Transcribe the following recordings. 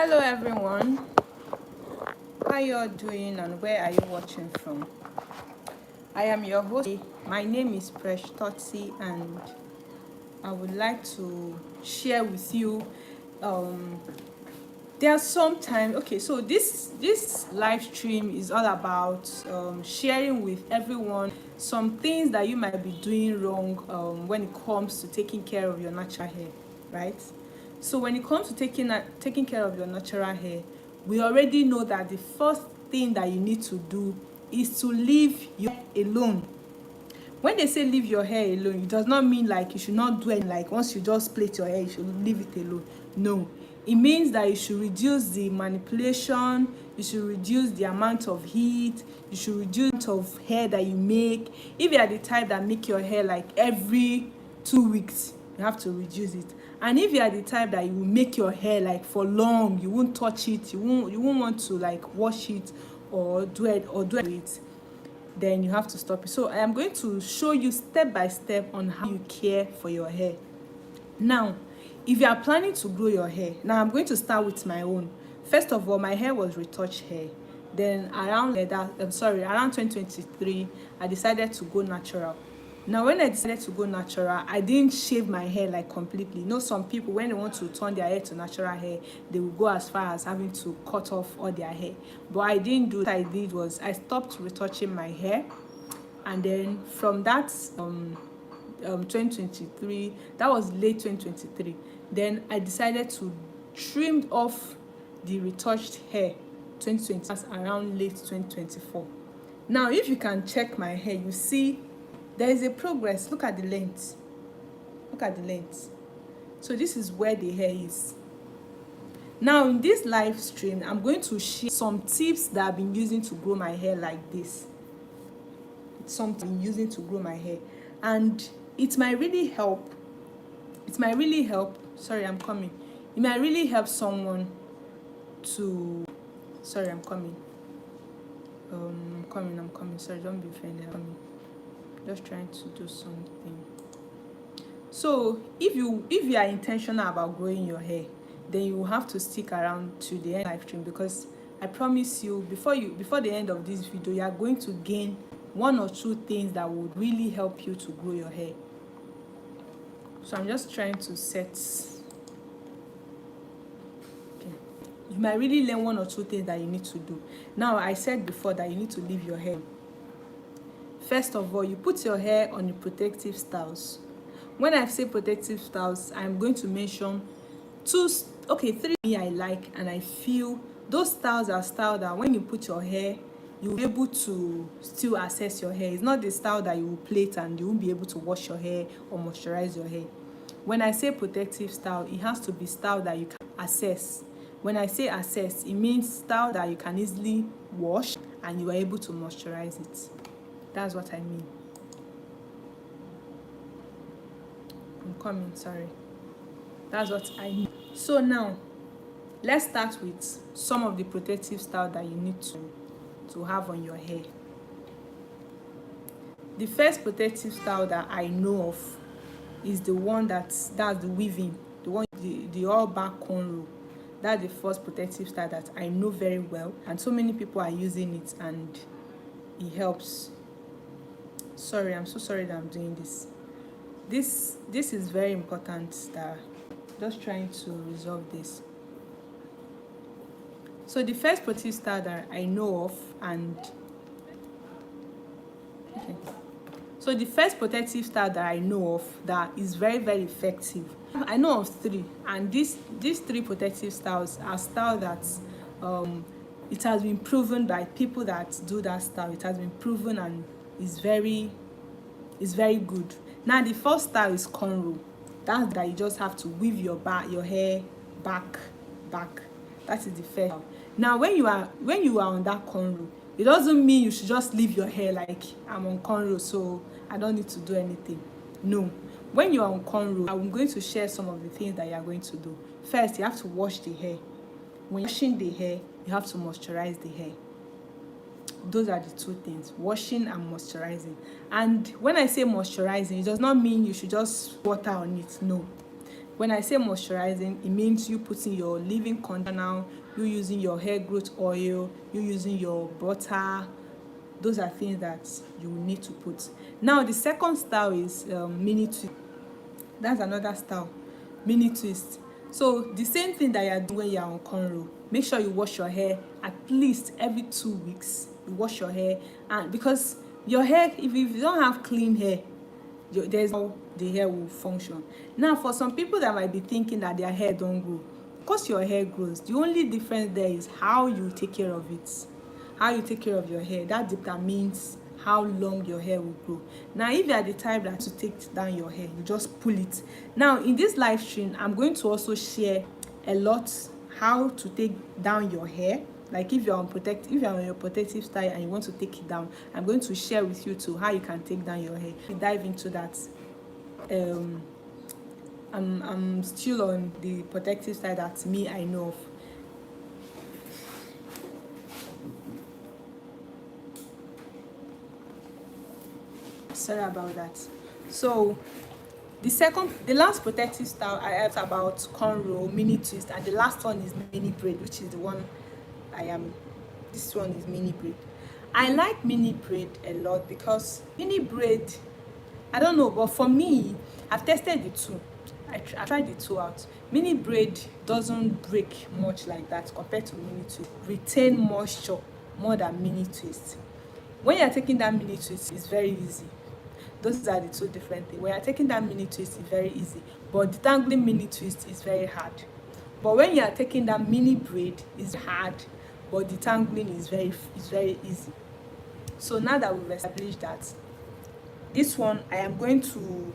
Hello everyone, how you all doing and where are you watching from? I am your host. My name is Presh Totsi and I would like to share with you there are some times. Okay, so this live stream is all about sharing with everyone some things that you might be doing wrong when it comes to taking care of your natural hair, right? So when it comes to taking care of your natural hair, we already know that the first thing that you need to do is to leave your hair alone. When they say leave your hair alone, it does not mean like you should not do anything. Like once you just plait your hair, you should leave it alone. No, it means that you should reduce the manipulation, you should reduce the amount of heat, you should reduce the amount of hair that you make. If you are the type that make your hair like every 2 weeks, you have to reduce it. And if you are the type that you will make your hair like for long, you won't touch it, you won't want to like wash it or do it, then you have to stop it. So I am going to show you step by step on how you care for your hair. Now, if you are planning to grow your hair, now I'm going to start with my own. First of all, my hair was retouched hair. Then around 2023, I decided to go natural. Now, when I decided to go natural, I didn't shave my hair like completely. You know, some people, when they want to turn their hair to natural hair, they will go as far as having to cut off all their hair. But I didn't do. What I did was I stopped retouching my hair, and then from that 2023, that was late 2023. Then I decided to trim off the retouched hair 2020. That's around late 2024. Now, if you can check my hair, you see there is a progress. Look at the length. Look at the length. So this is where the hair is. Now in this live stream, I'm going to share some tips that I've been using to grow my hair like this. Something I'm using to grow my hair, and it might really help. Sorry, I'm coming. It might really help someone to. Sorry, I'm coming. I'm coming. Sorry, don't be offended. I'm coming. Just trying to do something. So if you are intentional about growing your hair, then you will have to stick around to the end of the live stream, because I promise you, before the end of this video, you are going to gain one or two things that would really help you to grow your hair. So I'm just trying to set. Okay. You might really learn one or two things that you need to do. Now, I said before that you need to leave your hair. First of all, you put your hair on the protective styles. When I say protective styles, I'm going to mention three I like, and I feel those styles are styles that when you put your hair, you'll be able to still access your hair. It's not the style that you will plait and you won't be able to wash your hair or moisturize your hair. When I say protective style, it has to be style that you can access. When I say access, it means style that you can easily wash and you are able to moisturize it. That's what I mean. I'm coming, sorry. That's what I mean. So now, let's start with some of the protective style that you need to have on your hair. The first protective style that I know of is the one that's the weaving, the all back cornrow. That's the first protective style that I know very well, and so many people are using it and it helps. Sorry, I'm so sorry that I'm doing this. This is very important, that just trying to resolve this. So the first protective style that I know of, and okay. So the first protective style that I know of that is very, very effective, I know of three, and these three protective styles are styles that it has been proven by people that do that style. It has been proven and is very good. Now the first style is cornrow. That's that you just have to weave your hair back. That is the first style. Now when you are on that cornrow, it doesn't mean you should just leave your hair like I'm on cornrow, so I don't need to do anything. No. When you are on cornrow, I'm going to share some of the things that you are going to do. First, you have to wash the hair. When you're washing the hair, you have to moisturize the hair. Those are the two things, washing and moisturizing. And when I say moisturizing, it does not mean you should just water on it. No. When I say moisturizing, it means you putting your leave-in conditioner, you using your hair growth oil, you using your butter. Those are things that you will need to put. Now the second style is mini twist. That's another style, mini twist. So the same thing that you're doing when you're on cornrow, make sure you wash your hair at least every 2 weeks. You wash your hair, and because your hair, if you don't have clean hair, there's how the hair will function. Now for some people that might be thinking that their hair don't grow, because your hair grows, the only difference there is how you take care of it. How you take care of your hair, that determines how long your hair will grow. Now if you are the type that to take down your hair, you just pull it. Now in this live stream, I'm going to also share a lot how to take down your hair. Like if you're on your protective style and you want to take it down, I'm going to share with you too how you can take down your hair. We dive into that. I'm still on the protective style that me I know of. Sorry about that. So the last protective style I have about cornrow, mini twist, and the last one is mini braid, which is the one this one is mini braid. I like mini braid a lot because mini braid, I don't know, but for me, I've tested the two. I tried the two out. Mini braid doesn't break much like that compared to mini twist. Retain moisture more than mini twist. When you're taking that mini twist, it's very easy. Those are the two different things. When you're taking that mini twist, it's very easy, but detangling mini twist is very hard. But when you are taking that mini braid, it's hard, but detangling is very easy. So now that we've established that, this one I am going to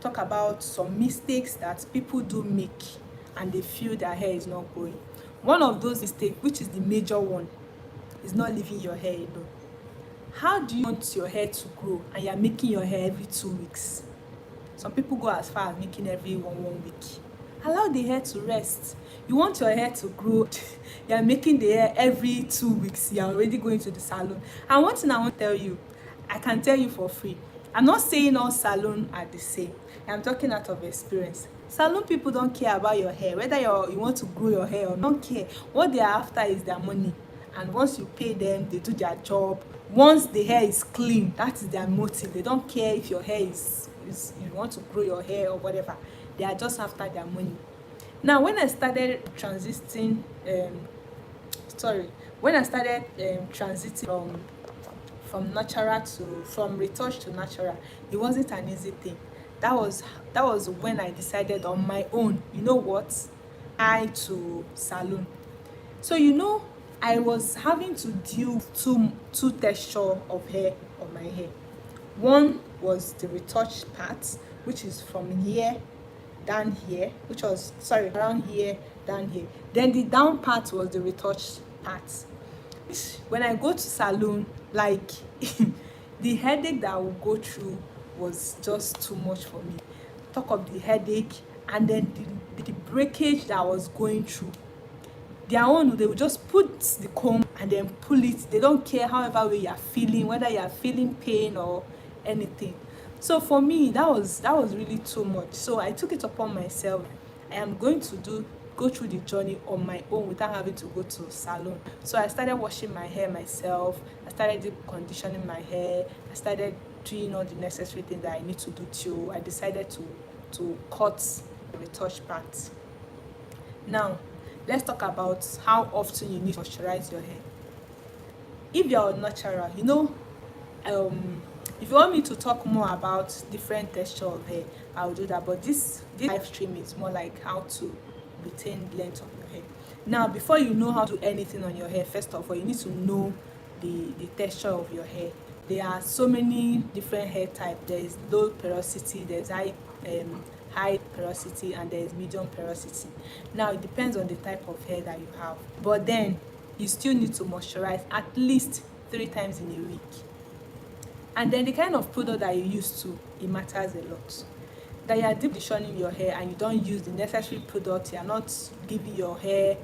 talk about some mistakes that people do make and they feel their hair is not growing. One of those mistakes, which is the major one, is not leaving your hair alone. How do you want your hair to grow and you're making your hair every 2 weeks? Some people go as far as making every one week. Allow the hair to rest. You want your hair to grow, you're making the hair every 2 weeks. You're already going to the salon. And one thing I want to tell you, I can tell you for free. I'm not saying all salon are the same. I'm talking out of experience. Salon people don't care about your hair, whether you want to grow your hair or not. Don't care. What they are after is their money. And once you pay them, they do their job. Once the hair is clean, that is their motive. They don't care if your hair is you want to grow your hair or whatever. They are just after their money. Now when I started transiting from natural from retouch to natural, it wasn't an easy thing. That was when I decided on my own, you know what, to salon. So I was having to deal with two texture of hair on my hair. One was the retouch part, which is from here down here, which was around here down here. Then the down part was the retouch part. When I go to salon, like the headache that I would go through was just too much for me. Talk of the headache, and then the breakage that I was going through. Their own, they will just put the comb and then pull it. They don't care however way you are feeling, whether you are feeling pain or anything. So for me, that was really too much. So I took it upon myself. I am going to go through the journey on my own without having to go to a salon. So I started washing my hair myself. I started deep conditioning my hair. I started doing all the necessary things that I need to do till I decided to cut the retouch part. Now let's talk about how often you need to moisturize your hair. If you're natural, if you want me to talk more about different texture of hair, I'll do that. But this live stream is more like how to retain the length of your hair. Now, before you know how to do anything on your hair, first of all, you need to know the texture of your hair. There are so many different hair types. There is low porosity, there's high porosity, and there is medium porosity. Now it depends on the type of hair that you have, but then you still need to moisturize at least 3 times in a week. And then the kind of product that you use to, it matters a lot. That you are deep conditioning your hair and you don't use the necessary product, you are not giving your hair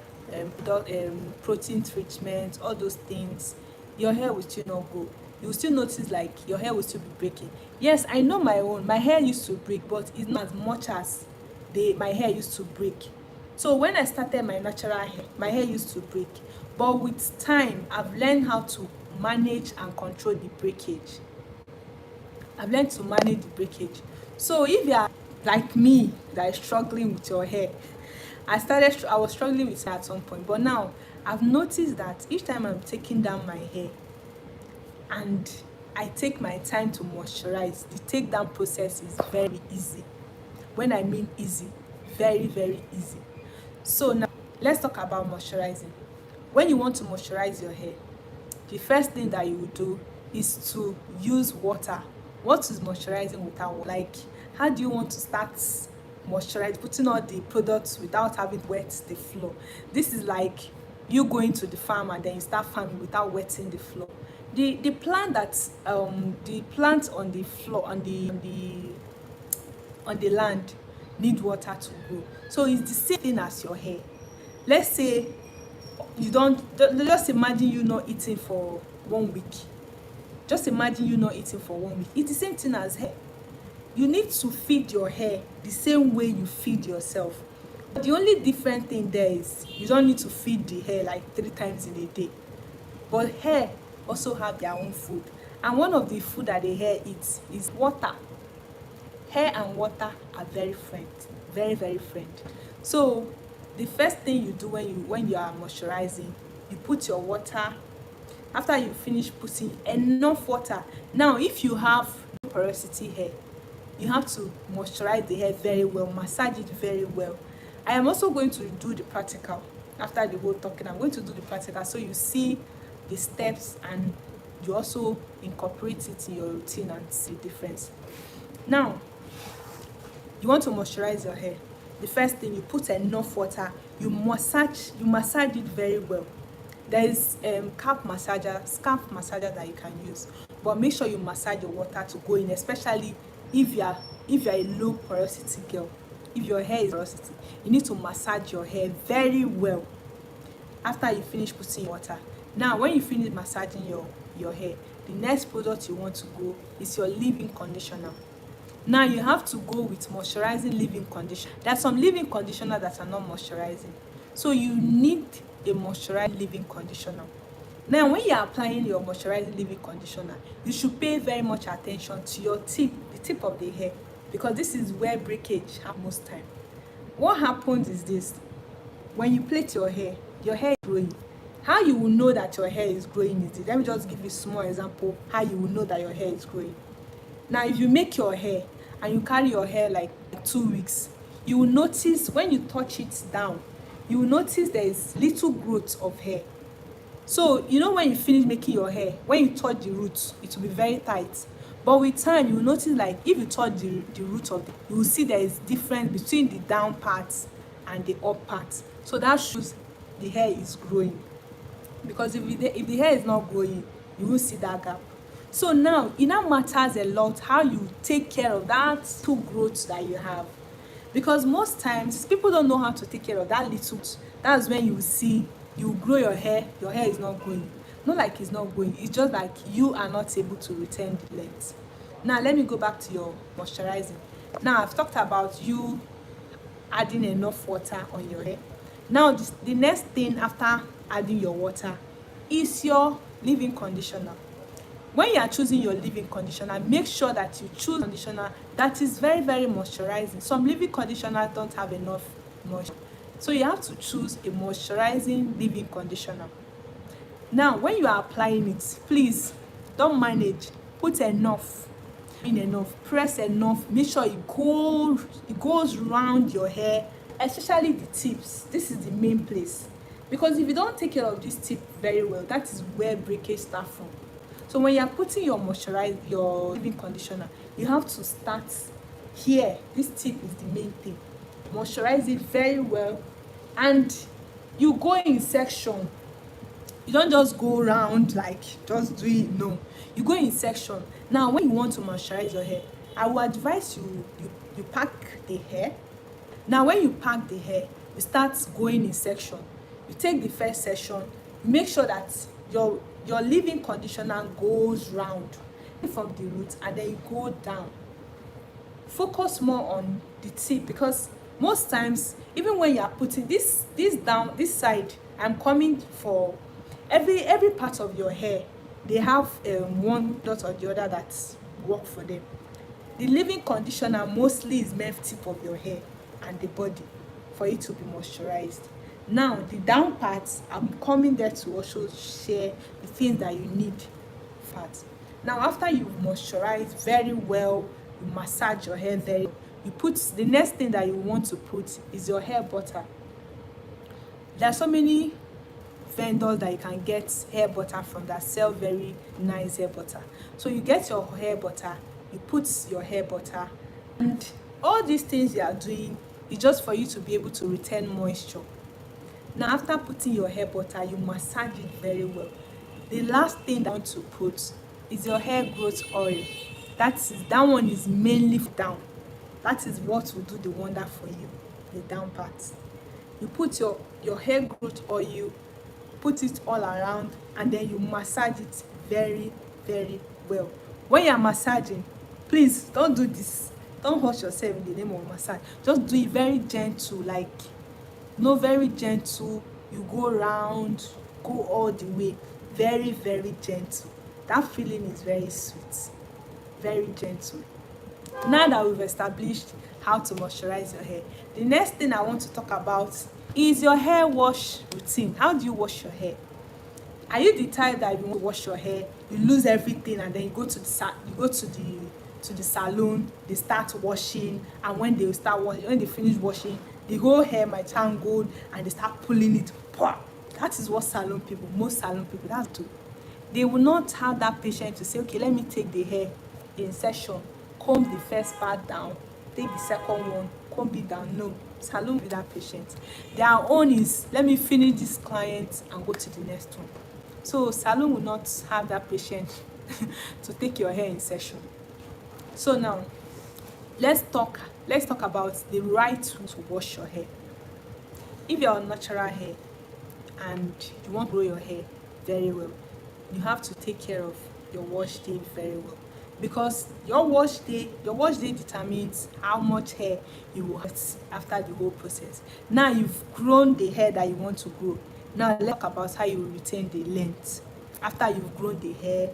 protein treatment, all those things, your hair will still not go. You will still notice like your hair will still be breaking. Yes, I know my hair used to break, but it's not as much as my hair used to break. So when I started my natural hair, my hair used to break. But with time, I've learned how to manage and control the breakage. I've learned to manage the breakage. So if you are like me, that is struggling with your hair, I was struggling with it at some point, but now I've noticed that each time I'm taking down my hair and I take my time to moisturize, the take down process is very easy. When I mean easy, very, very easy. So now let's talk about moisturizing. When you want to moisturize your hair, the first thing that you will do is to use water. What is moisturizing without water? Like, how do you want to start moisturize, putting all the products without having wet the floor? This is like you going to the farm and then you start farming without wetting the floor. The plant on the floor, on the land, need water to grow. So it's the same thing as your hair. Let's say you just imagine you not eating for 1 week. Just imagine you not eating for 1 week. It's the same thing as hair. You need to feed your hair the same way you feed yourself. The only different thing there is you don't need to feed the hair like 3 times in a day. But hair also have their own food. And one of the food that the hair eats is water. Hair and water are very friends, very, very friend. So the first thing you do when you are moisturizing, you put your water. After you finish putting enough water, now if you have low porosity hair, you have to moisturize the hair very well, massage it very well. I am also going to do the practical. After the whole talking, I'm going to do the practical so you see the steps and you also incorporate it in your routine and see the difference. Now, you want to moisturize your hair. The first thing, you put enough water, you massage it very well. There is scalp massager that you can use, but make sure you massage your water to go in, especially if you are a low porosity girl. If your hair is porosity, you need to massage your hair very well after you finish putting water. Now when you finish massaging your hair, the next product you want to go is your leave-in conditioner. Now you have to go with moisturizing leave-in conditioner. There are some leave-in conditioner that are not moisturizing, so you need a moisturized leave-in conditioner. Now when you are applying your moisturizing leave-in conditioner, you should pay very much attention to your tip, the tip of the hair, because this is where breakage happens most time. What happens is this: when you plait your hair is growing. How you will know that your hair is growing is this. Let me just give you a small example how you will know that your hair is growing. Now if you make your hair and you carry your hair like 2 weeks, you will notice when you touch it down, you will notice there is little growth of hair. So you know when you finish making your hair, when you touch the roots, it will be very tight. But with time, you will notice like if you touch the root of it, you will see there is difference between the down parts and the up parts. So that shows the hair is growing. Because if the hair is not growing, you will see that gap. So now it now matters a lot how you take care of that little growth that you have. Because most times people don't know how to take care of that little. That's when you will see you grow your hair is not growing. Not like it's not growing, it's just like you are not able to retain the length. Now let me go back to your moisturizing. Now I've talked about you adding enough water on your hair. Now the next thing after adding your water is your leave-in conditioner. When you are choosing your leave-in conditioner, make sure that you choose conditioner that is very, very moisturizing. Some leave-in conditioners don't have enough moisture, so you have to choose a moisturizing leave-in conditioner. Now when you are applying it, please don't manage. Put enough, press enough, make sure it goes round your hair, especially the tips. This is the main place, because if you don't take care of this tip very well, that is where breakage starts from. So when you are putting your leave-in conditioner, you have to start here. This tip is the main thing. Moisturize it very well, and you go in section. You don't just go around like just do it. No, you go in section. Now when you want to moisturize your hair, I will advise you pack the hair. Now when you pack the hair, you start going in section. You take the first section, make sure that your leave-in conditioner goes round from the root, and then you go down. Focus more on the tip, because Most times, even when you are putting this down, this side, I'm coming for every part of your hair. They have one dot or the other that work for them. The leave-in conditioner mostly is meant for tip of your hair and the body for it to be moisturized. Now the down parts, I'm coming there to also share the things that you need fat. Now after you've moisturized very well, you massage your hair very well, you put the next thing that you want to put is your hair butter. There are so many vendors that you can get hair butter from that sell very nice hair butter. So you get your hair butter, you put your hair butter, and all these things you are doing is just for you to be able to retain moisture. Now after putting your hair butter, you massage it very well. The last thing that I want to put is your hair growth oil. That one is mainly down. That is what will do the wonder for you, the down part. You put your hair growth oil, put it all around, and then you massage it very, very well. When you are massaging, please don't do this. Don't hurt yourself in the name of massage. Just do it very gentle, like no, very gentle. You go around, go all the way, very, very gentle. That feeling is very sweet, very gentle. Now that we've established how to moisturize your hair, the next thing I want to talk about is your hair wash routine. How do you wash your hair? Are you the type that you want to wash your hair, you lose everything, and then you go to the salon, they start washing, and when they finish washing, the whole hair might turn gold, and they start pulling it? That is what most salon people, that's do. They will not have that patience to say, okay, let me take the hair in session, comb the first part down, take the second one, comb it down. No, salon with that patient. Their own is, let me finish this client and go to the next one. So salon will not have that patience to take your hair in session. So now let's talk about the right way to wash your hair. If you're on natural hair and you want to grow your hair very well, you have to take care of your wash day very well, because your wash day determines how much hair you will have after the whole process. Now you've grown the hair that you want to grow. Now let's talk about how you will retain the length. After you've grown the hair,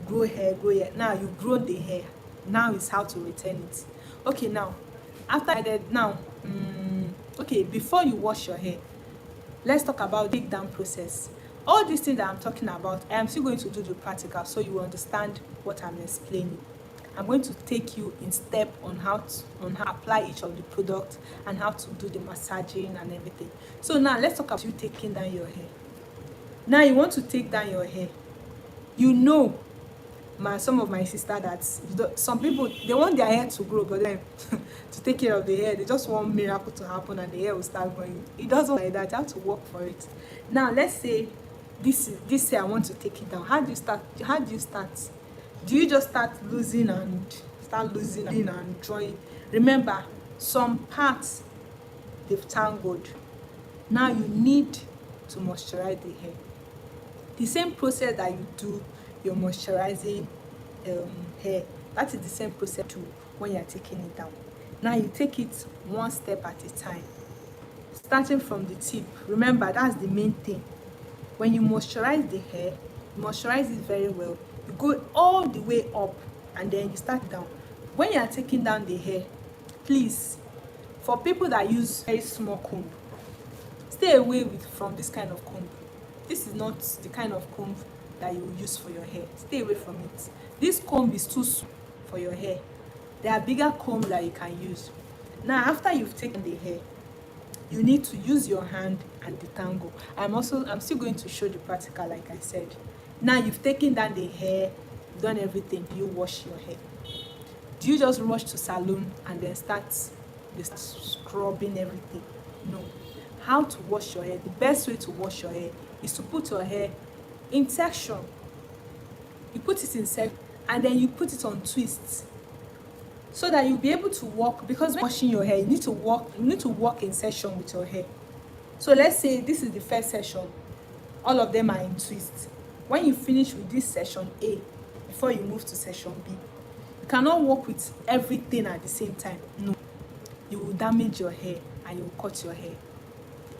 grow hair. Now you've grown the hair. Now it's how to retain it. Okay, now after that, before you wash your hair, let's talk about the takedown process. All these things that I'm talking about, I am still going to do the practical so you understand what I'm explaining. I'm going to take you in step on how to apply each of the products and how to do the massaging and everything. So now let's talk about you taking down your hair. Now you want to take down your hair. You know, some of my sister, that some people, they want their hair to grow, but then to take care of the hair, they just want miracle to happen and the hair will start growing. It doesn't work like that. You have to work for it. Now let's say this hair, I want to take it down. How do you start? Do you just start losing and drawing? Remember, some parts they've tangled. Now you need to moisturize the hair. The same process that you do your moisturizing hair, that is the same process too when you're taking it down. Now you take it one step at a time, starting from the tip. Remember, that's the main thing. When you moisturize the hair, you moisturize it very well. You go all the way up and then you start down. When you are taking down the hair, please, for people that use very small comb, stay away from this kind of comb. This is not the kind of comb that you use for your hair. Stay away from it. This comb is too small for your hair. There are bigger combs that you can use. Now after you've taken the hair, you need to use your hand and detangle. I'm still going to show the practical, like I said. Now you've taken down the hair, done everything. Do you wash your hair? Do you just rush to salon and then start scrubbing everything? No. How to wash your hair? The best way to wash your hair is to put your hair in section. You put it in section and then you put it on twists, so that you'll be able to walk, because when washing your hair, you need to walk in session with your hair. So let's say this is the first session, all of them are in twists. When you finish with this session A, before you move to session B, you cannot work with everything at the same time. No. you will damage your hair and you will cut your hair.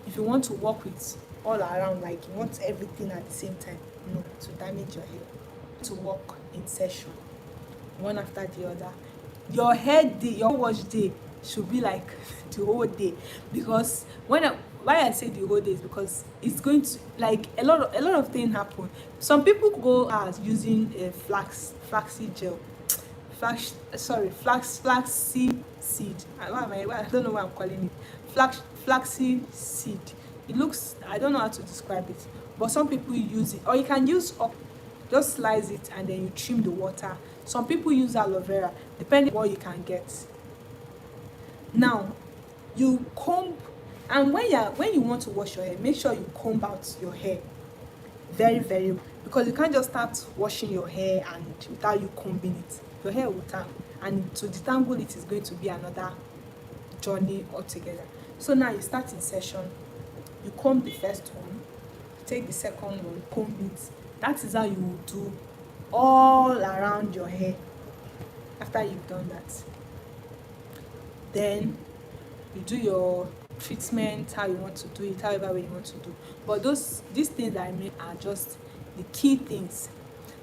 If you want to work with all around, like you want everything at the same time, no, to damage your hair. To work in session, one after the other. Your hair day, your wash day should be like the whole day, because why I say the whole day is because it's going to, like, a lot of things happen. Some people go as using a flaxseed gel, flaxseed seed. I don't know what I'm calling it. Flaxseed seed. It looks, I don't know how to describe it, but some people use it, or you can use just slice it and then you trim the water. Some people use aloe vera, depending on what you can get. Now you comb, and when you want to wash your hair, make sure you comb out your hair very, because you can't just start washing your hair and without you combing it. Your hair will tangle, and to detangle it is going to be another journey altogether. So now you start in session, you comb the first one, take the second one, comb it. That is how you will do all around your hair. After you've done that, then you do your treatment how you want to do it, however way you want to do. But these things that I made are just the key things.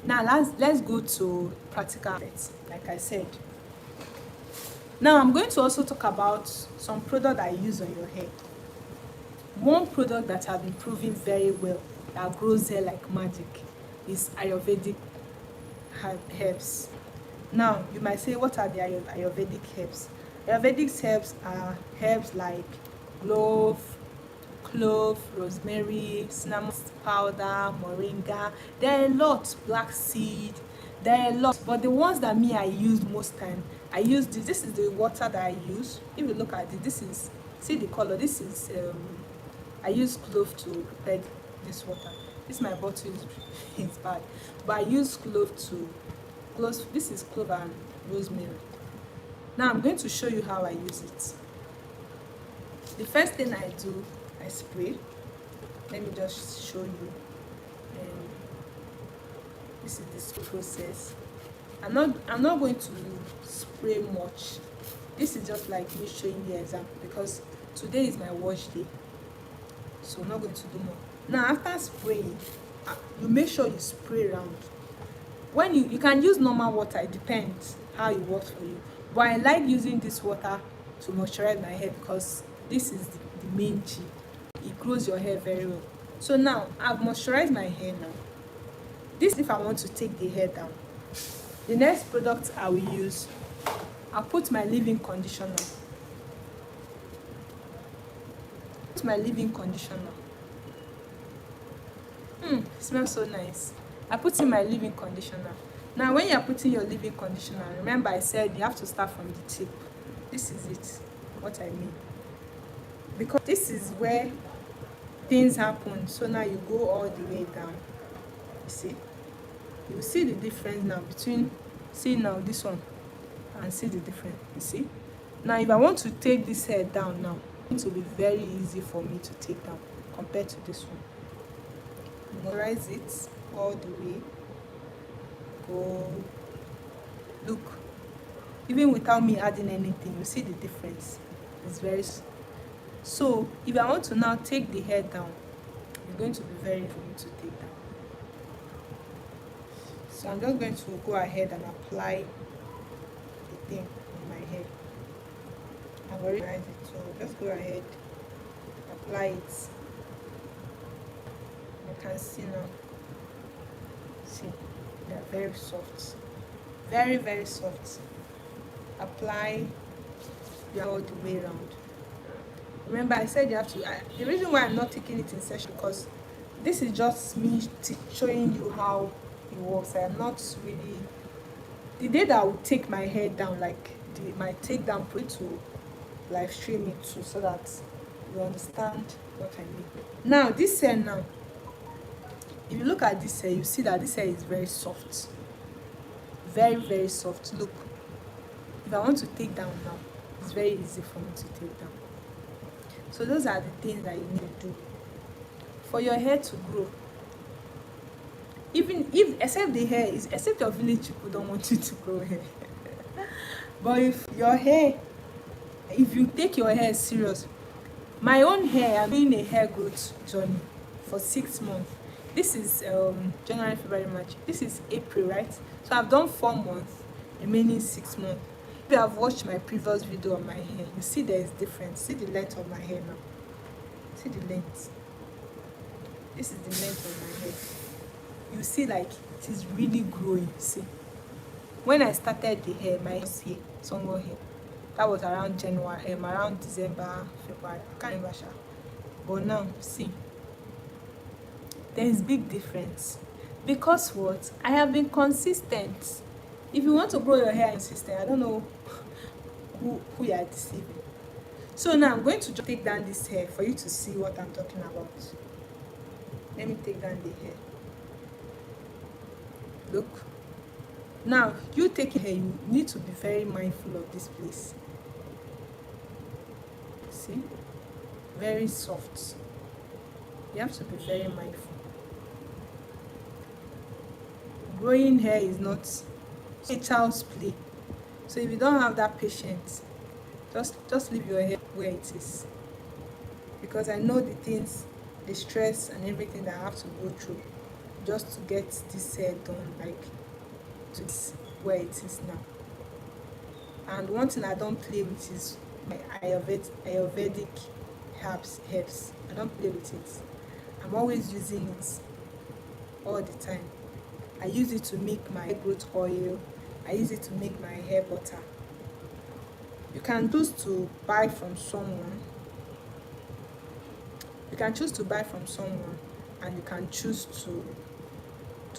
Now let's go to practical effects. Like I said, now I'm going to also talk about some product I use on your hair. One product that has been proven very well, that grows hair like magic, is Ayurvedic herbs. Now you might say, what are the Ayurvedic herbs? Ayurvedic herbs are herbs like clove, rosemary, cinnamon powder, moringa. There are a lot, black seed. There are a lot, but the ones that I use most time, I use this is the water that I use. If you look at it, this is, see the color, this is I use clove to prepare this water. This my bottle is bad, but I use this is clove and rosemary. Now I'm going to show you how I use it. The first thing I do, I spray. Let me just show you. This is this process. I'm not going to spray much. This is just like me showing the example, because today is my wash day, so I'm not going to do more. Now after spraying, you make sure you spray around. When you can use normal water, it depends how it works for you, but I like using this water to moisturize my hair, because this is the main key. It grows your hair very well. So now I've moisturized my hair. Now this, if I want to take the hair down, the next product I will use, I'll put my leave-in conditioner. It smells so nice. I put in my leave-in conditioner. Now when you're putting your leave-in conditioner, remember I said you have to start from the tip. This is it, what I mean, because this is where things happen. So now you go all the way down. You see, you see the difference now between, see now this one, and see the difference. You see, now if I want to take this hair down now, it will be very easy for me to take down compared to this one. Moisturize it all the way. Go, look, even without me adding anything, you see the difference. It's very, so if I want to now take the hair down, it's going to be very easy for me to take down. So I'm just going to go ahead and apply the thing on my hair. I've already applied it, so just go ahead, apply it. You can see now. See, they are very soft, very soft. Apply all the way around. Remember I said you have to, the reason why I'm not taking it in session, because this is just me showing you how it works. I am not really, the day that I will take my hair down, like my take down, put to live stream it too, so that you understand what I mean. Now this hair, now if you look at this hair, you see that this hair is very soft, very soft. Look, if I want to take down now, it's very easy for me to take down. So those are the things that you need to do for your hair to grow. Even if, except the hair is, except your village people don't want you to grow hair. But if your hair if you take your hair serious, my own hair, I'm doing a hair growth journey for 6 months. This is January, February, March. This is April, right? So I've done 4 months, remaining 6 months. If you have watched my previous video on my hair, you see there is difference. See the length of my hair now. See the length. This is the length of my hair. You see, like, it is really growing. See, when I started the hair, my hair was here, somewhere here. That was around January, around December, February. I can't remember. But now, see, there is big difference. Because what? I have been consistent. If you want to grow your hair consistent, I don't know who you are deceiving. So now I'm going to just take down this hair for you to see what I'm talking about. Let me take down the hair. Look. Now, you take hair, you need to be very mindful of this place. See? Very soft. You have to be very mindful. Growing hair is not a child's play. So if you don't have that patience, just leave your hair where it is. Because I know the things, the stress and everything that I have to go through just to get this hair done, like to where it is now. And one thing I don't play with is my Ayurvedic herbs. I don't play with it. I'm always using it all the time. I use it to make my hair growth oil. I use it to make my hair butter. You can choose to buy from someone. You can choose to buy from someone, and you can choose to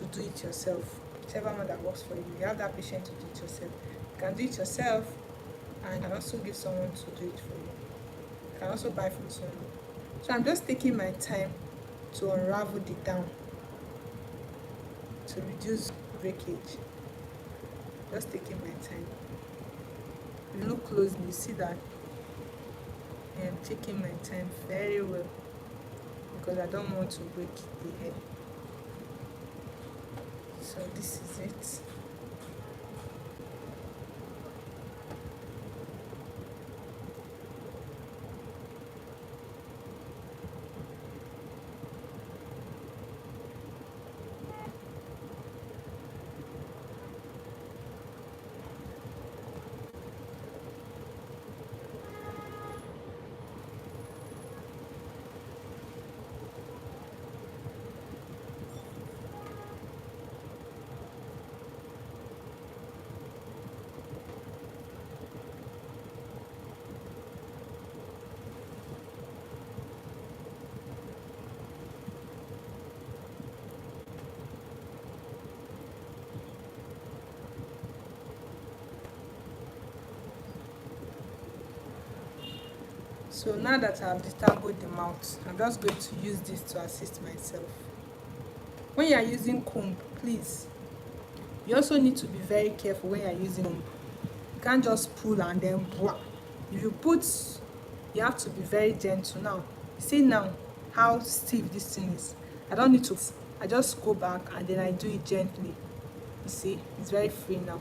do it yourself. Whichever one that works for you. You have that patience to do it yourself. You can do it yourself, and you can also give someone to do it for you. You can also buy from someone. So I'm just taking my time to unravel the down to reduce breakage. Just taking my time. If you look closely, you see that I am taking my time very well because I don't want to break the hair. So this is it. So now that I've detangled the mouth, I'm just going to use this to assist myself. When you are using comb, please, you also need to be very careful when you are using comb. You can't just pull and then blah. If you put, you have to be very gentle. Now, see now how stiff this thing is. I don't need to, I just go back and then I do it gently. You see, it's very free now.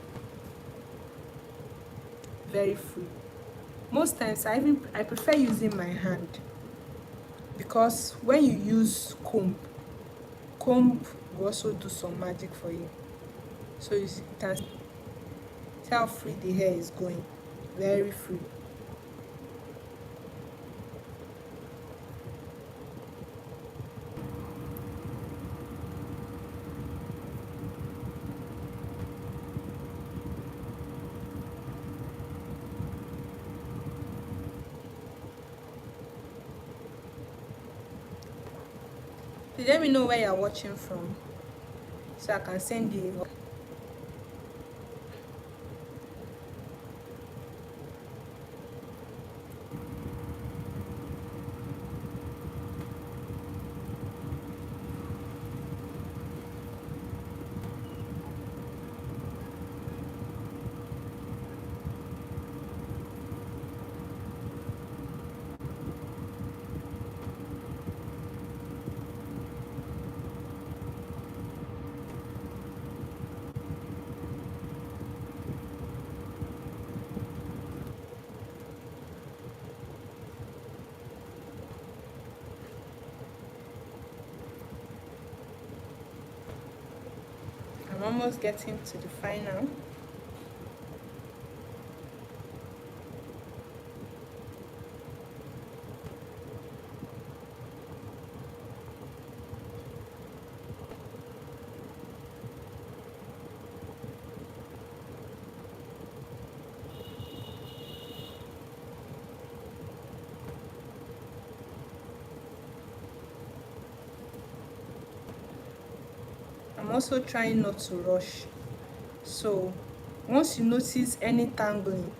Very free. Most times I prefer using my hand, because when you use comb will also do some magic for you. So you can see how free the hair is going. Very free. Please let me know where you're watching from so I can send you. almost getting to the final. I'm also trying not to rush. So once you notice any tangling,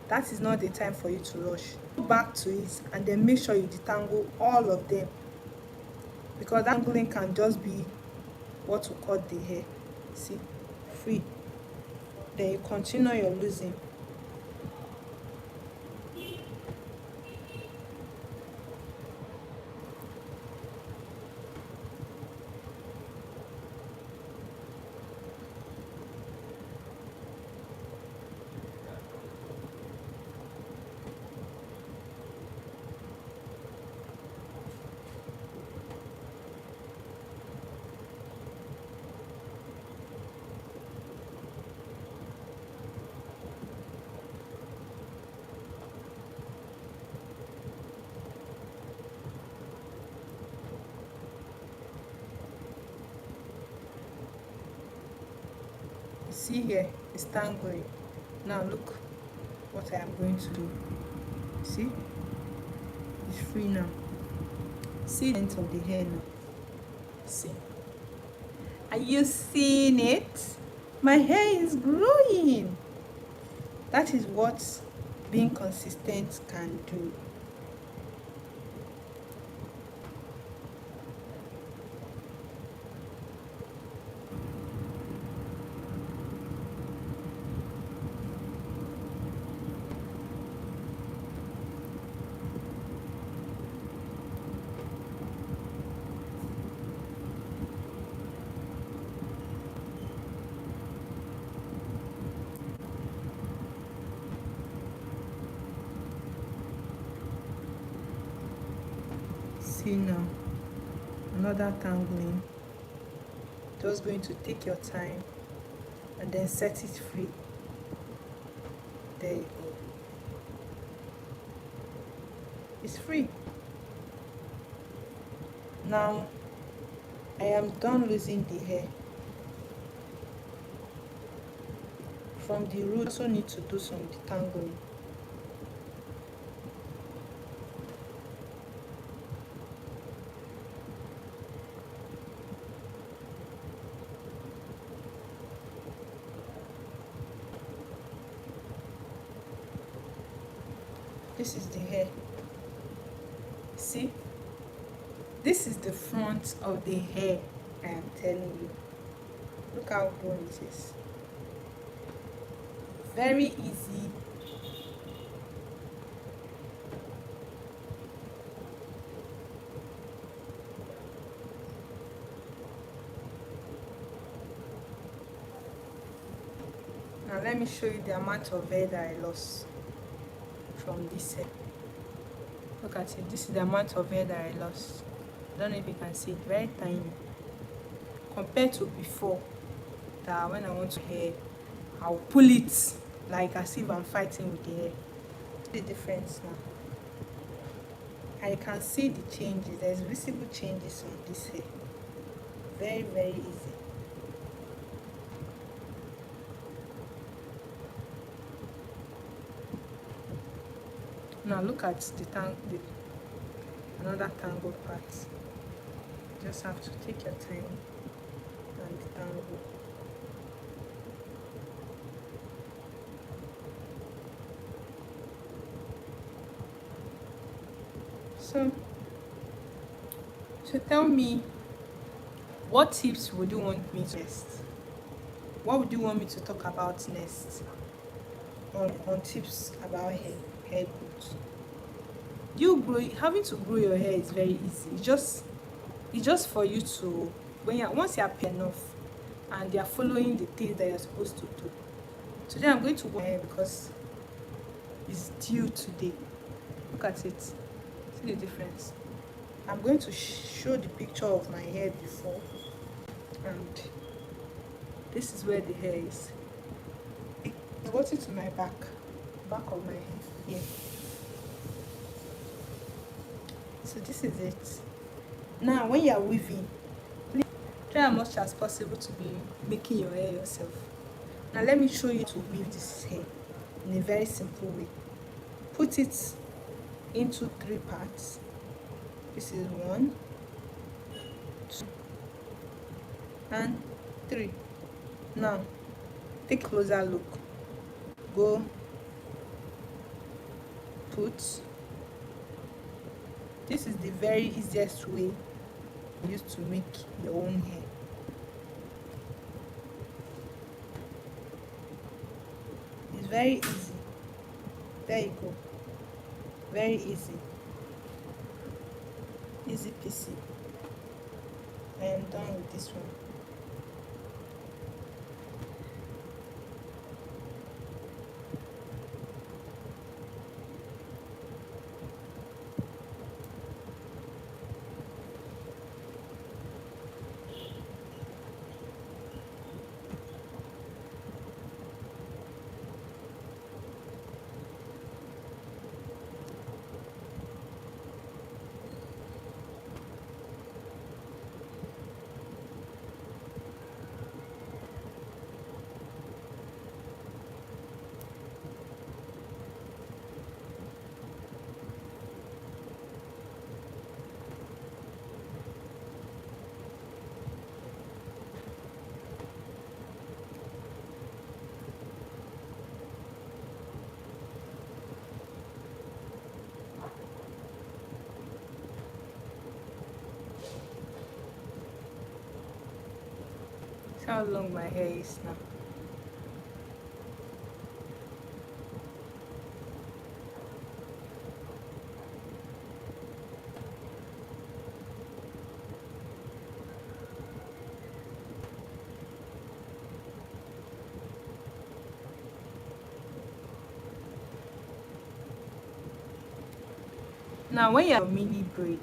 that is not the time for you to rush. Go back to it and then make sure you detangle all of them, because that tangling can just be what will cut the hair. See, free. Then you continue your losing. See here, it's tangling. Now look what I am going to do. See, it's free now. See the length of the hair now. See, are you seeing it? My hair is growing. That is what being consistent can do. See now, another tangling. Just going to take your time and then set it free. There you go. It's free. Now I am done losing the hair. From the root, also need to do some detangling. This is the hair. See, this is the front of the hair. I am telling you, look how grown it is. Very easy. Now let me show you the amount of hair that I lost from this hair. Look at it. This is the amount of hair that I lost. I don't know if you can see it. Very tiny compared to before, that when I want to hair, I'll pull it like as if I'm fighting with the hair. The difference now. I can see the changes. There's visible changes on this hair. Very, very easy. Now look at another tangled part. You just have to take your time and detangle. So tell me, what tips would you want me to next? What would you want me to talk about next on tips about hair growth? Having to grow your hair is very easy. It's just for you to, once you're paying enough and you're following the things that you're supposed to do. Today I'm going to go hair because it's due today. Look at it. See the difference. I'm going to show the picture of my hair before and This is where the hair is. I got it to my back of my head here. So this is it. Now when you are weaving, please try as much as possible to be making your hair yourself. Now let me show you to weave this hair in a very simple way. Put it into 3 parts. This is 1, 2, and 3. Now take a closer look. Go put. This is the very easiest way used to make your own hair. It's very easy. There you go. Very easy. Easy peasy. I am done with this one. See how long my hair is now. Now when you have a mini braid,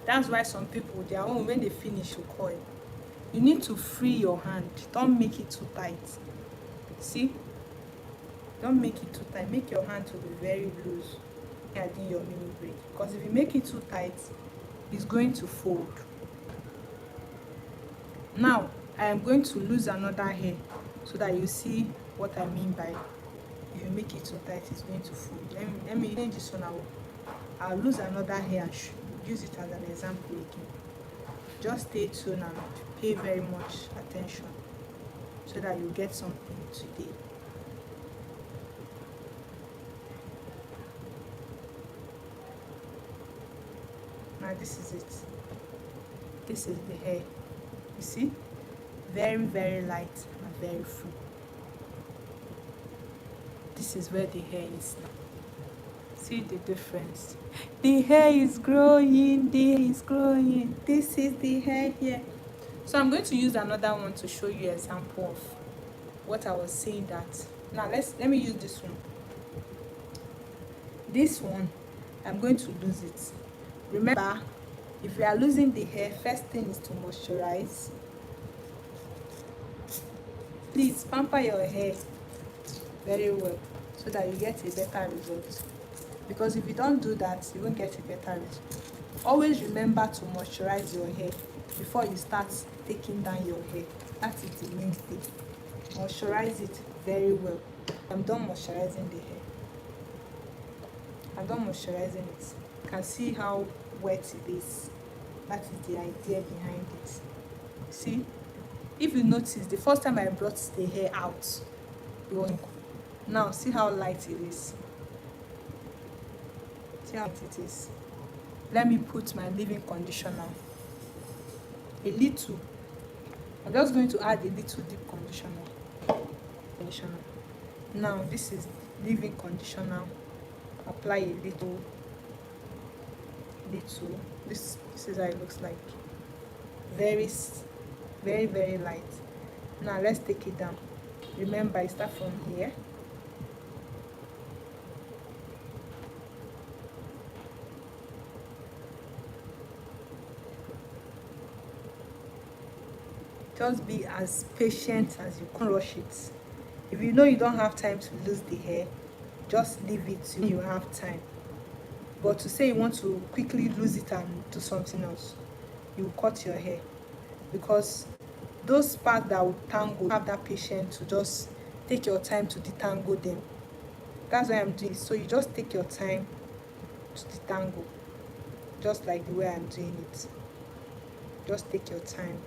that's why some people, their own, when they finish to coil, you need to free your hand. Don't make it too tight. See, don't make it too tight. Make your hand to be very loose and in your mini braid, because if you make it too tight, it's going to fold. Now I am going to lose another hair so that you see what I mean by if you make it too tight, it's going to fold. Let me change this one. I'll lose another hair and use it as an example again. Just stay tuned and pay very much attention so that you get something today. Now this is it. This is the hair. You see? Very, very light and very full. This is where the hair is now. See the difference. The hair is growing, the hair is growing. This is the hair here. So I'm going to use another one to show you an example of what I was saying that. Now let me use this one. This one, I'm going to lose it. Remember, if you are losing the hair, first thing is to moisturize. Please pamper your hair very well so that you get a better result. Because if you don't do that, you won't get a better result. Always remember to moisturize your hair before you start taking down your hair. That is the main thing. Moisturize it very well. I'm done moisturizing the hair. I'm done moisturizing it. You can see how wet it is. That is the idea behind it. See, if you notice, the first time I brought the hair out, it was now see how light it is. See how light it is. Let me put my leave-in conditioner. A little. I'm just going to add a little deep conditioner. Now this is leave-in conditioner. Apply a little. This is how it looks like. Very, very, very light. Now let's take it down. Remember, I start from here. Just be as patient as you can. Rush it. If you know you don't have time to lose the hair, just leave it till you have time. But to say you want to quickly lose it and do something else, you cut your hair, because those parts that will tangle, have that patience to just take your time to detangle them. That's why I'm doing it. So you just take your time to detangle, just like the way I'm doing it. Just take your time.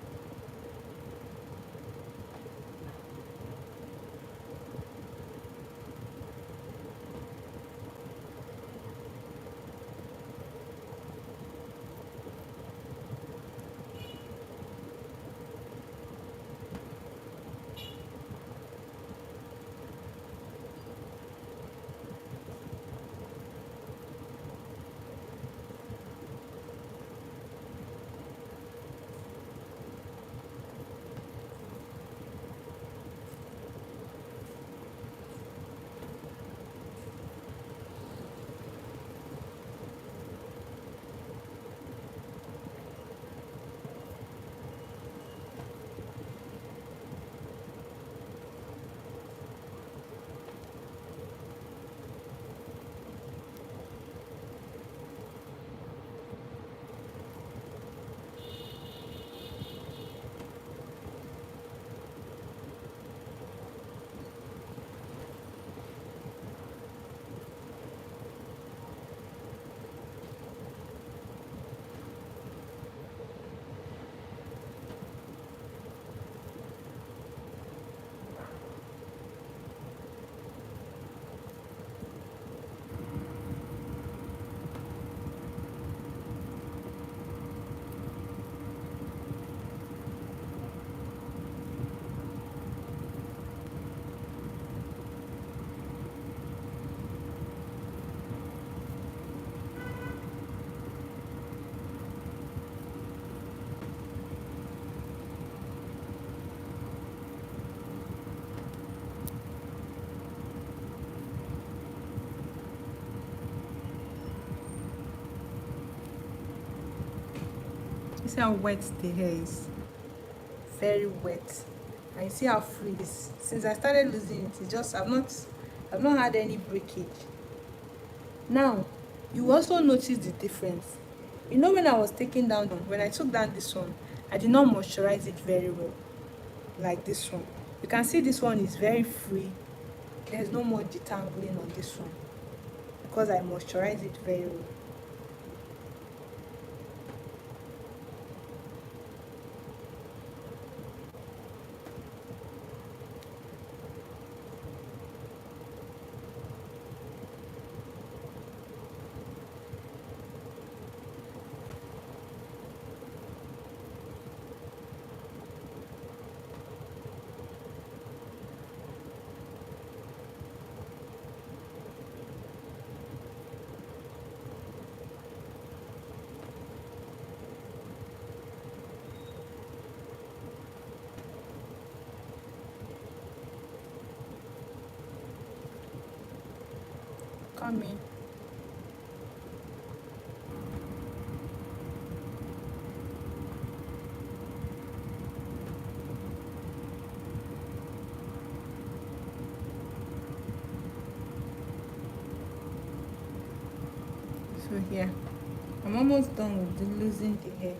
You see how wet the hair is? Very wet. And you see how free it is. Since I started losing it, I've not had any breakage. Now, you also notice the difference. You know, when I was taking down, when I took down this one, I did not moisturize it very well, like this one. You can see this one is very free. There's no more detangling on this one because I moisturize it very well. Come in. So here, I'm almost done with losing the hair.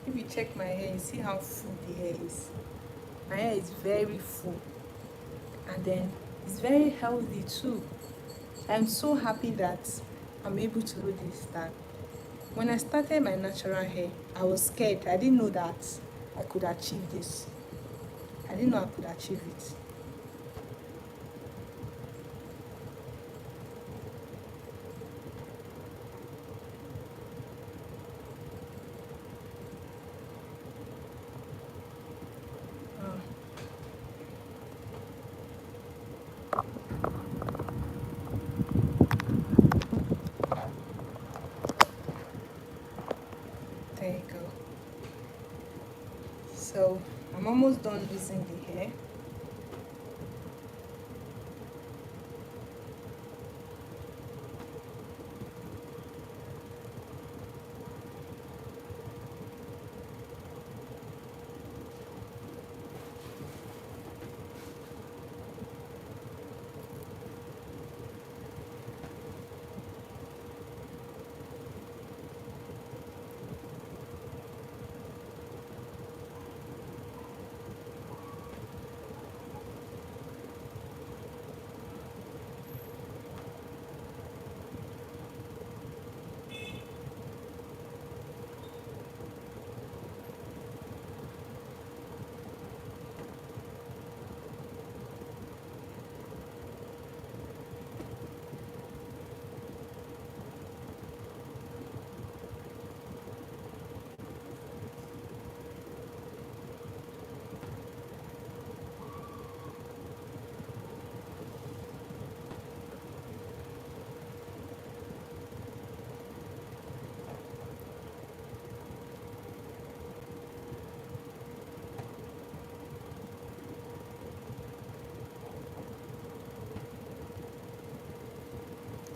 If you check my hair, you see how full the hair is. My hair is very full, and then it's very healthy too. I'm so happy that I'm able to do this. That when I started my natural hair, I was scared. I didn't know that I could achieve this. I didn't know I could achieve it. So I'm almost done losing the hair.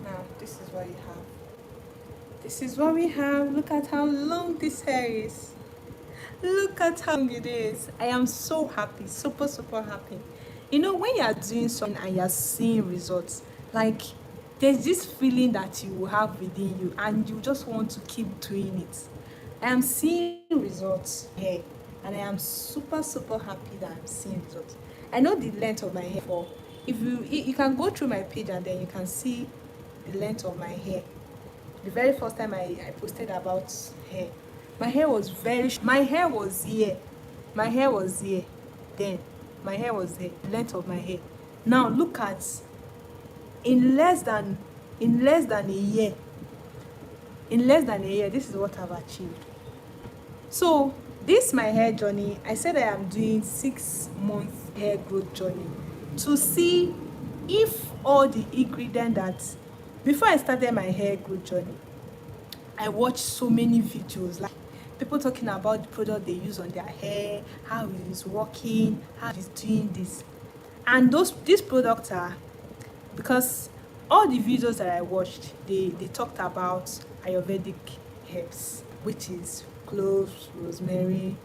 Now this is what you have. This is what we have. Look at how long this hair is. Look at how long it is. I am so happy, super, super happy. You know, when you are doing something and you are seeing results, like there's this feeling that you will have within you and you just want to keep doing it. I am seeing results here and I am super, super happy that I'm seeing results. I know the length of my hair for, if you can go through my page and then you can see the length of my hair. The very first time I posted about hair, my hair was my hair was here, my hair was here, then my hair was there, the length of my hair. Now look at, in less than a year, this is what I've achieved. So this my hair journey, I said I am doing 6-month hair growth journey to see if all the ingredient that, before I started my hair growth journey, I watched so many videos, like people talking about the product they use on their hair, how it is working, how it is doing this. And these products are, because all the videos that I watched, they talked about Ayurvedic herbs, which is cloves, rosemary,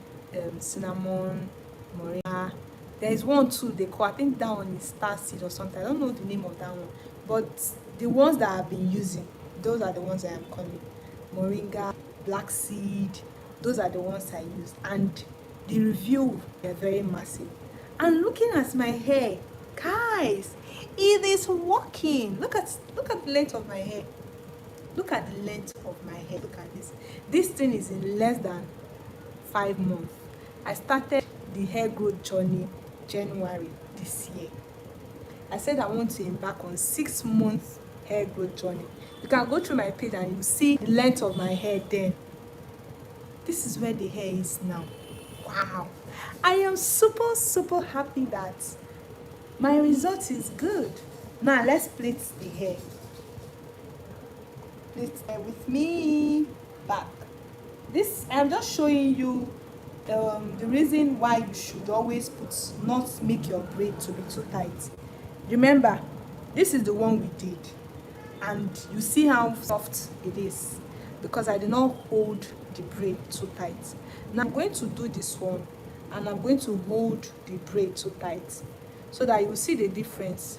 cinnamon, moringa. There is one too they call, I think that one is star seed or something. I don't know the name of that one, but the ones that I've been using, those are the ones I am calling moringa, black seed. Those are the ones I use, and the review are very massive. And looking at my hair, guys, it is working. Look at the length of my hair. Look at the length of my hair. Look at this. This thing is in less than 5 months. I started the hair growth journey January this year. I said I want to embark on 6-month hair growth journey. You can go through my page and you see the length of my hair then. This is where the hair is now. Wow. I am super, super happy that my result is good. Now let's plait the hair. Plait hair with me. Back. This, I'm just showing you the reason why you should always not make your braid to be too tight. Remember, this is the one we did, and you see how soft it is because I did not hold the braid too tight. Now I'm going to do this one, and I'm going to hold the braid too tight so that you will see the difference.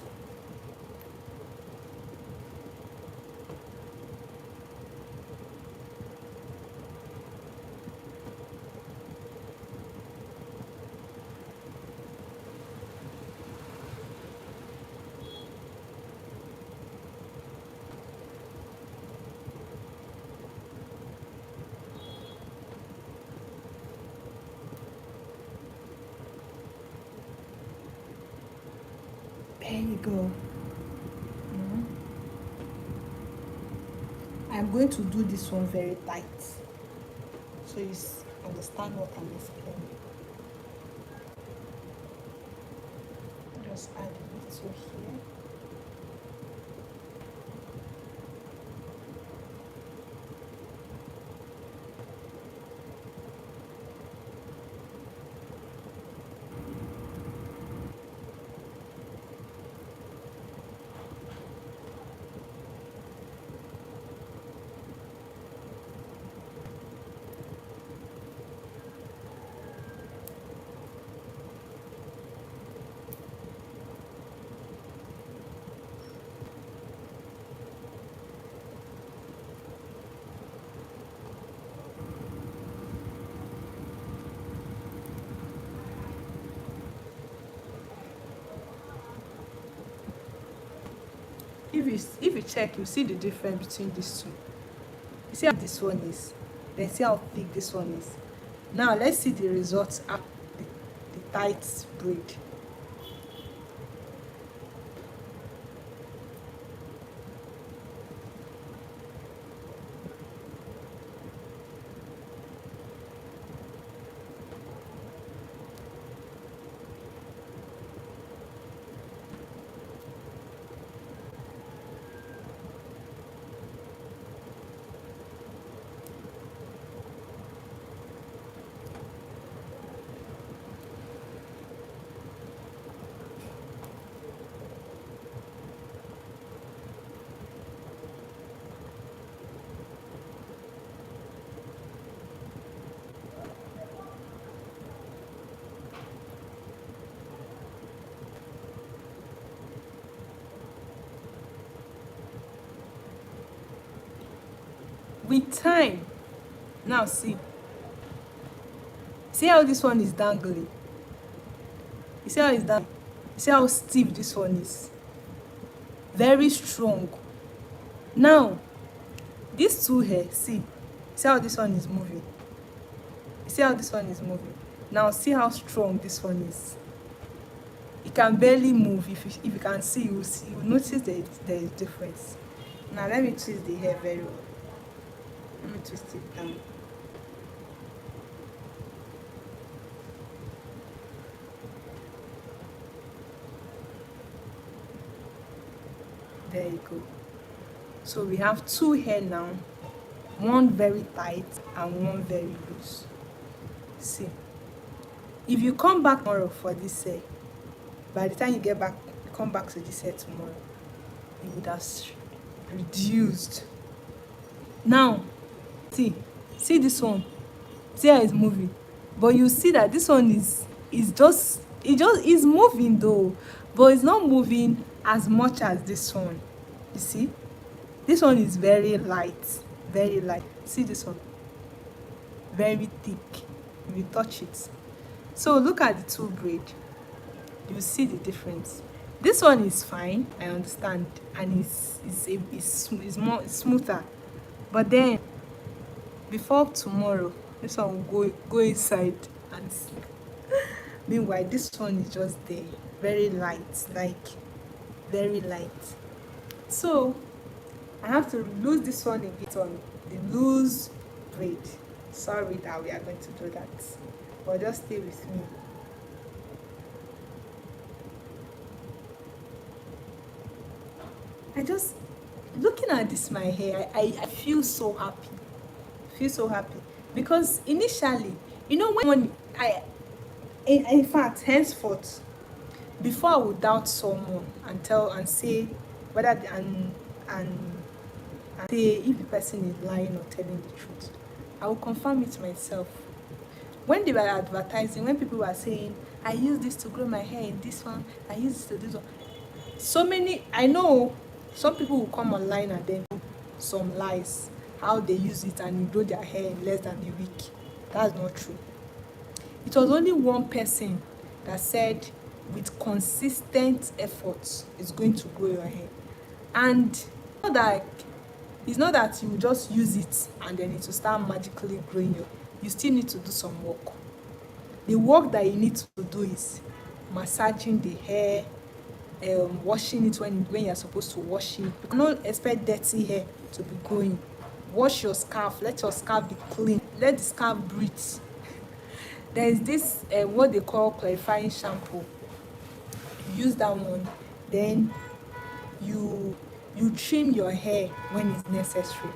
There you go. I'm going to do this one very tight so you understand what I'm explaining. Just add a little here. if you check, you see the difference between these two. You see how this one is, then see how thick this one is. Now let's see the results after the tight braid. With time, now see how this one is dangling. You see how it's dangling. You see how stiff this one is. Very strong. Now these two here, see how this one is moving. You see how this one is moving. Now see how strong this one is. It can barely move. If you can see, you will notice that there is difference. Now let me twist the hair very well. Let me twist it down. There you go. So we have two hair now, one very tight and one very loose. See, if you come back tomorrow for this hair, by the time you get back, come back to this hair tomorrow, it would have reduced. Now see this one, see how it's moving, but you see that this one is moving though, but it's not moving as much as this one. You see, this one is very light. See this one, very thick if you touch it. So look at the two braid, you see the difference. This one is fine, I understand, and it's more smoother, but then before tomorrow this one will go inside and meanwhile this one is just there, very light, very light. So I have to lose this one a bit on the loose braid. Sorry that we are going to do that, but just stay with me. I just, looking at this my hair, I feel so happy. Because initially, when in fact, henceforth, before I would doubt someone and say whether and say if the person is lying or telling the truth, I will confirm it myself. When they were advertising, when people were saying, I use this to grow my hair in this one, I use this to this one, so many, I know some people will come online and then do some lies, how they use it and grow their hair in less than a week. That's not true. It was only one person that said with consistent efforts it's going to grow your hair. And it's not that you just use it and then it will start magically growing your hair. You still need to do some work. The work that you need to do is massaging the hair, washing it when you're supposed to wash it. You cannot expect dirty hair to be growing. Wash your scalp, let your scalp be clean, let the scalp breathe. There is this what they call clarifying shampoo. You use that one, then you trim your hair when it's necessary.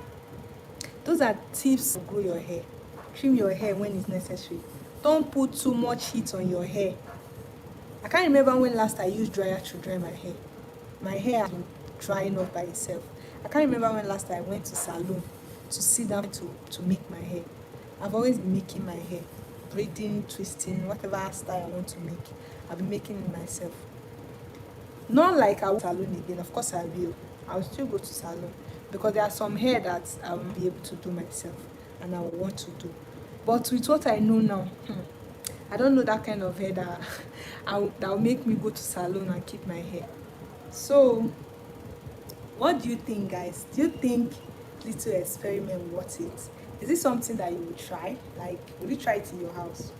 Those are tips to grow your hair. Trim your hair when it's necessary. Don't put too much heat on your hair. I can't remember when last I used dryer to dry my hair. My hair has been drying up by itself. I can't remember when last I went to salon to sit down to make my hair. I've always been making my hair, braiding, twisting, whatever style I want to make. I've been making it myself. Not like I will salon again. Of course I will. I will still go to salon because there are some hair that I will be able to do myself and I will want to do. But with what I know now, I don't know that kind of hair that will make me go to salon and keep my hair. So What do you think, guys? Do you think little experiment worth it? Is it something that you would try? Like, would you try it in your house?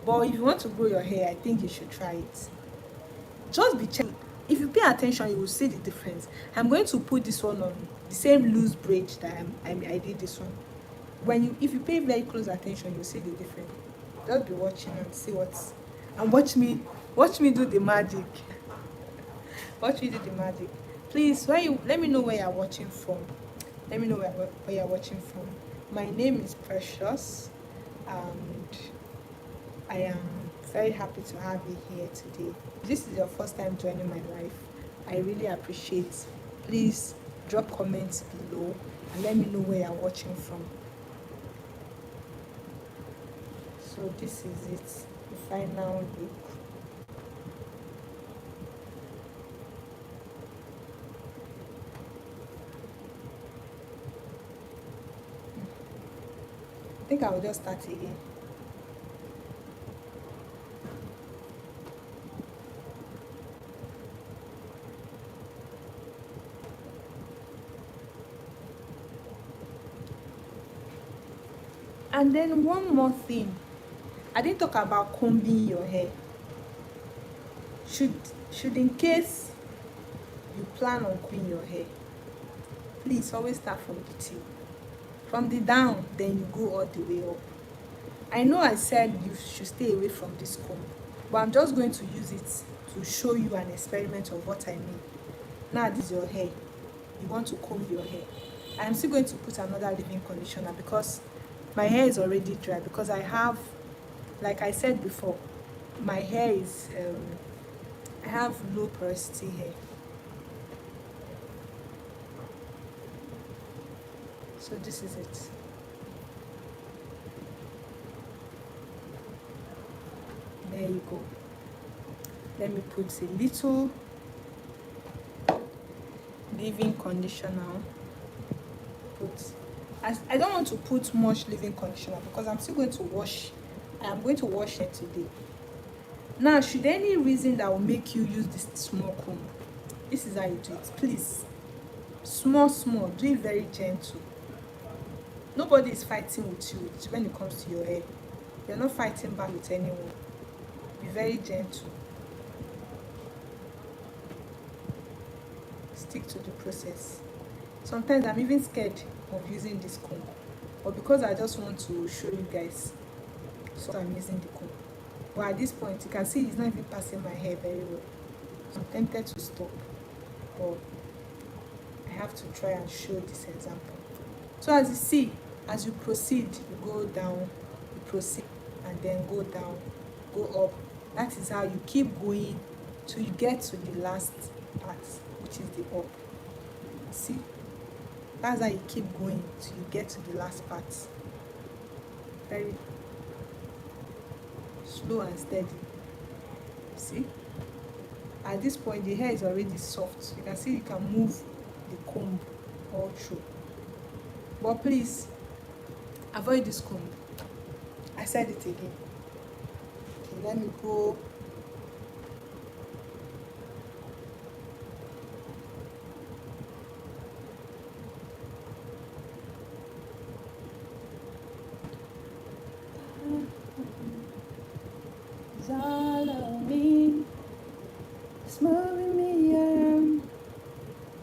But if you want to grow your hair, I think you should try it. Just be checking. If you pay attention, you will see the difference. I'm going to put this one on the same loose braid that I did this one. If you pay very close attention, you'll see the difference. Just be watching and see what's, and watch me do the magic. Watch me do the magic. Please, let me know where you're watching from. Let me know where you're watching from. My name is Precious, and I am very happy to have you here today. If this is your first time joining my life, I really appreciate. Please drop comments below and let me know where you're watching from. So this is it, the final look. I think I will just start again. And then one more thing, I didn't talk about combing your hair. Should in case you plan on combing your hair, please always start from the tip. From the down, then you go all the way up. I know I said you should stay away from this comb, but I'm just going to use it to show you an experiment of what I mean. Now this is your hair. You want to comb your hair. I'm still going to put another leave-in conditioner because my hair is already dry, because I have, like I said before, my hair is I have low porosity hair. So this is it. There you go. Let me put a little leave-in conditioner. I don't want to put much leave-in conditioner because I'm still going to wash. I am going to wash it today. Now, should any reason that will make you use this small comb, this is how you do it. Please, small, do it very gentle. Nobody is fighting with you when it comes to your hair. You're not fighting back with anyone. Be very gentle. Stick to the process. Sometimes I'm even scared of using this comb, but because I just want to show you guys, so I'm using the comb. But at this point, you can see it's not even passing my hair very well. So I'm tempted to stop, but I have to try and show this example. So as you see, as you proceed, you go down, you proceed, and then go down, go up. That is how you keep going till you get to the last part, which is the up. See? That's how you keep going till you get to the last part. Very slow and steady. See? At this point, the hair is already soft. You can see you can move the comb all through. But please, avoid this comb. I said it again. Okay, let me go.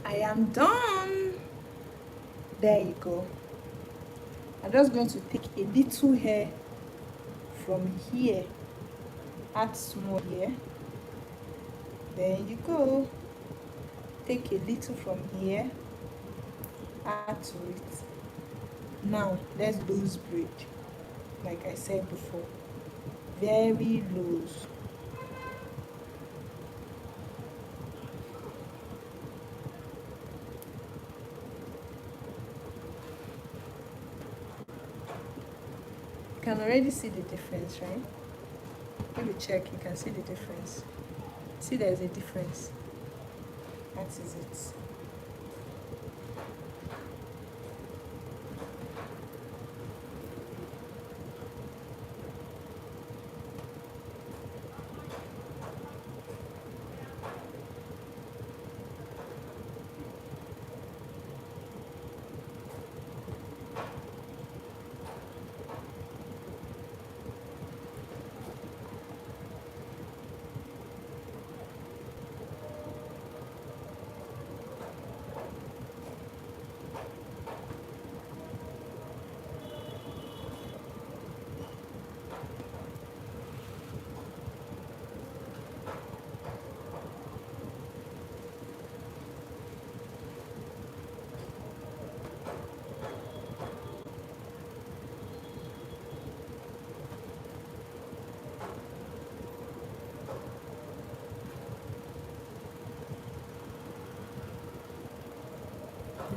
I am done. There you go. I'm just going to take a little hair from here, add small here. There you go. Take a little from here, add to it. Now let's loose braid, like I said before, very loose. You can already see the difference, right? Let me check, you can see the difference. See, there's a difference. That is it.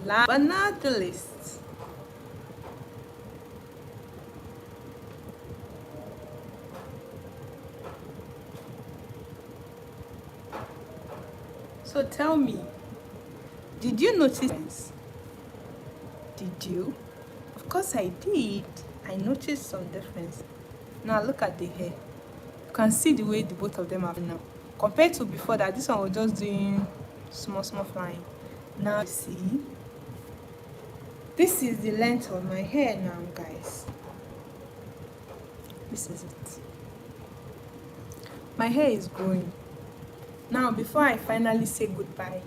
Last but not the least, so tell me, did you notice? Did you? Of course I did. I noticed some difference. Now look at the hair. You can see the way the both of them are now. Compared to before that, this one was just doing small, small flying. Now you see, this is the length of my hair now, guys. This is it. My hair is growing. Now, before I finally say goodbye,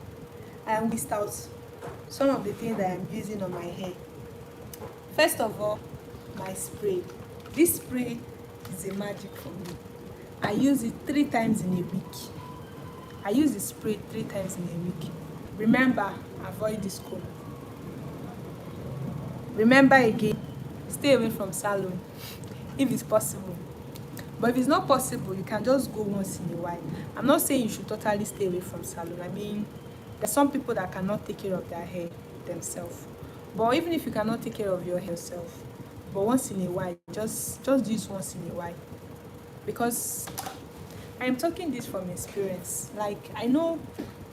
I am list out some of the things that I'm using on my hair. First of all, my spray. This spray is a magic for me. I use it 3 times in a week. I use the spray 3 times in a week. Remember, avoid this comb. Remember again, stay away from salon if it's possible. But if it's not possible, you can just go once in a while. I'm not saying you should totally stay away from salon. I mean, there's some people that cannot take care of their hair themselves. But even if you cannot take care of your hair yourself, but once in a while, just do this once in a while. Because I am talking this from experience. Like, I know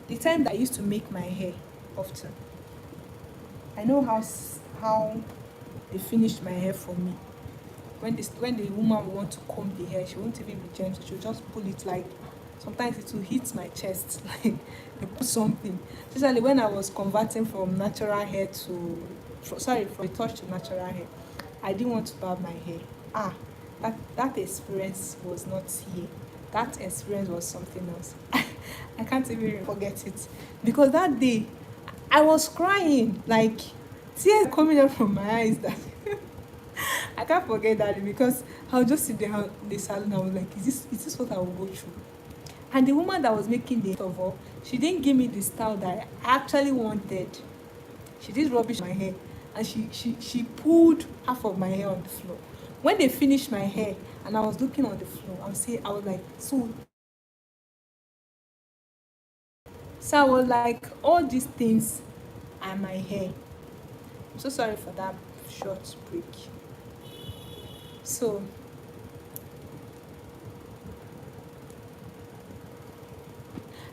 the time that I used to make my hair often. I know how they finished my hair for me. When the woman will want to comb the hair, she won't even be gentle. She'll just pull it, like, sometimes it will hit my chest, like they put something. Especially when I was converting from natural hair to, from a touch to natural hair. I didn't want to barb my hair. That experience was not here. That experience was something else. I can't even forget it. Because that day, I was crying, like, tears coming out from my eyes. That I can't forget that, because I was just sitting there in the salon. I was like, is this what I will go through? And the woman that was making the of all, she didn't give me the style that I actually wanted. She did rubbish my hair, and she pulled half of my hair on the floor. When they finished my hair and I was looking on the floor, I was like, so I was like, all these things are my hair. I'm so sorry for that short break. So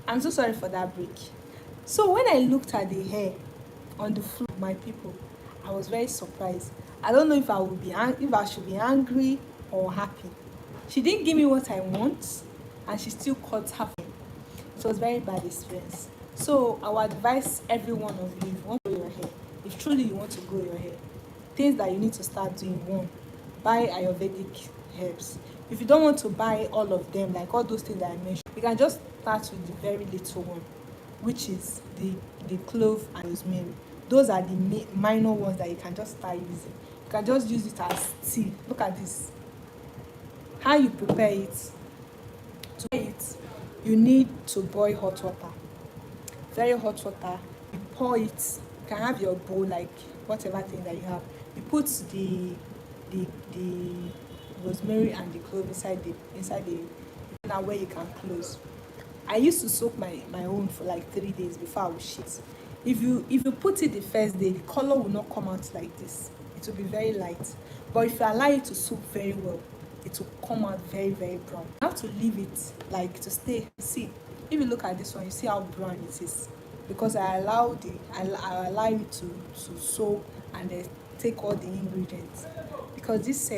I'm so sorry for that break. So when I looked at the hair on the floor, my people, I was very surprised. I don't know if I should be angry or happy. She didn't give me what I want, and she still cut half. It was very bad experience. So I would advise every one of you, if you want to grow your hair, if truly you want to grow your hair, things that you need to start doing: 1, buy Ayurvedic herbs. If you don't want to buy all of them, like all those things that I mentioned, you can just start with the very little one, which is the clove and rosemary. Those are the minor ones that you can just start using. You can just use it as tea. Look at this. How you prepare it. To prepare it, you need to boil hot water. Very hot water. You pour it. You can have your bowl, like whatever thing that you have. You put the rosemary and the clove inside the now where you can close. I used to soak my own for like 3 days before I would shit. If you put it the first day, the color will not come out like this. It will be very light. But if you allow it to soak very well, it will come out very, very brown. You have to leave it, like, to stay. See, if you look at this one, you see how brown it is, because I allow it to soak and then take all the ingredients. Because this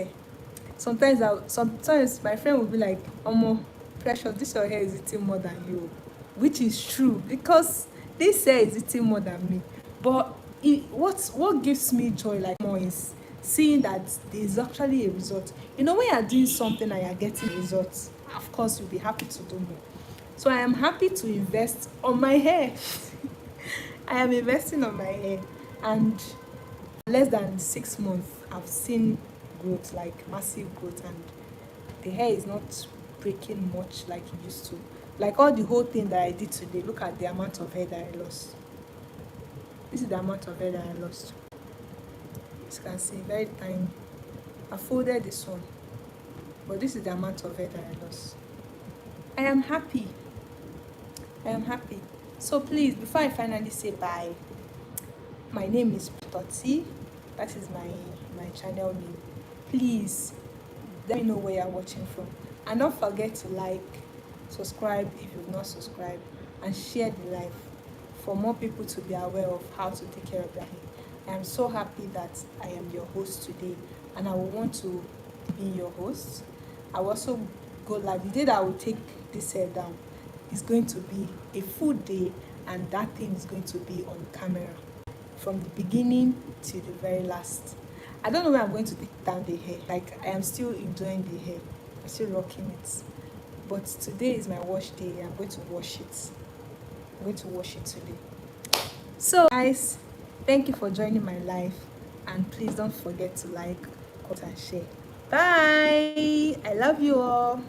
sometimes my friend will be like, "Omo, Precious, this your hair is eating more than you," which is true, because this hair is eating more than me. But what gives me joy like more is seeing that there is actually a result. You know, when you are doing something and you are getting results, of course you'll be happy to do more. So I am happy to invest on my hair. I am investing on my hair, and less than 6 months I've seen growth, like massive growth, and the hair is not breaking much like it used to. Like all the whole thing that I did today, look at the amount of hair that I lost. This is the amount of hair that I lost. As you can see, very tiny. I folded this one, but this is the amount of hair that I lost. I am happy. I am happy. So please, before I finally say bye, My name is Toti. That is my channel name. Please let me know where you're watching from, and don't forget to like, subscribe if you've not subscribed, and share the live for more people to be aware of how to take care of their hair. I am so happy that I am your host today, and I will want to be your host. I will also go live. The day that I will take this hair down is going to be a full day, and that thing is going to be on camera from the beginning to the very last. I don't know where I'm going to take down the hair. Like, I am still enjoying the hair. I'm still rocking it. But today is my wash day. I'm going to wash it. I'm going to wash it today. So guys, thank you for joining my live, and please don't forget to like, comment, and share. Bye. I love you all.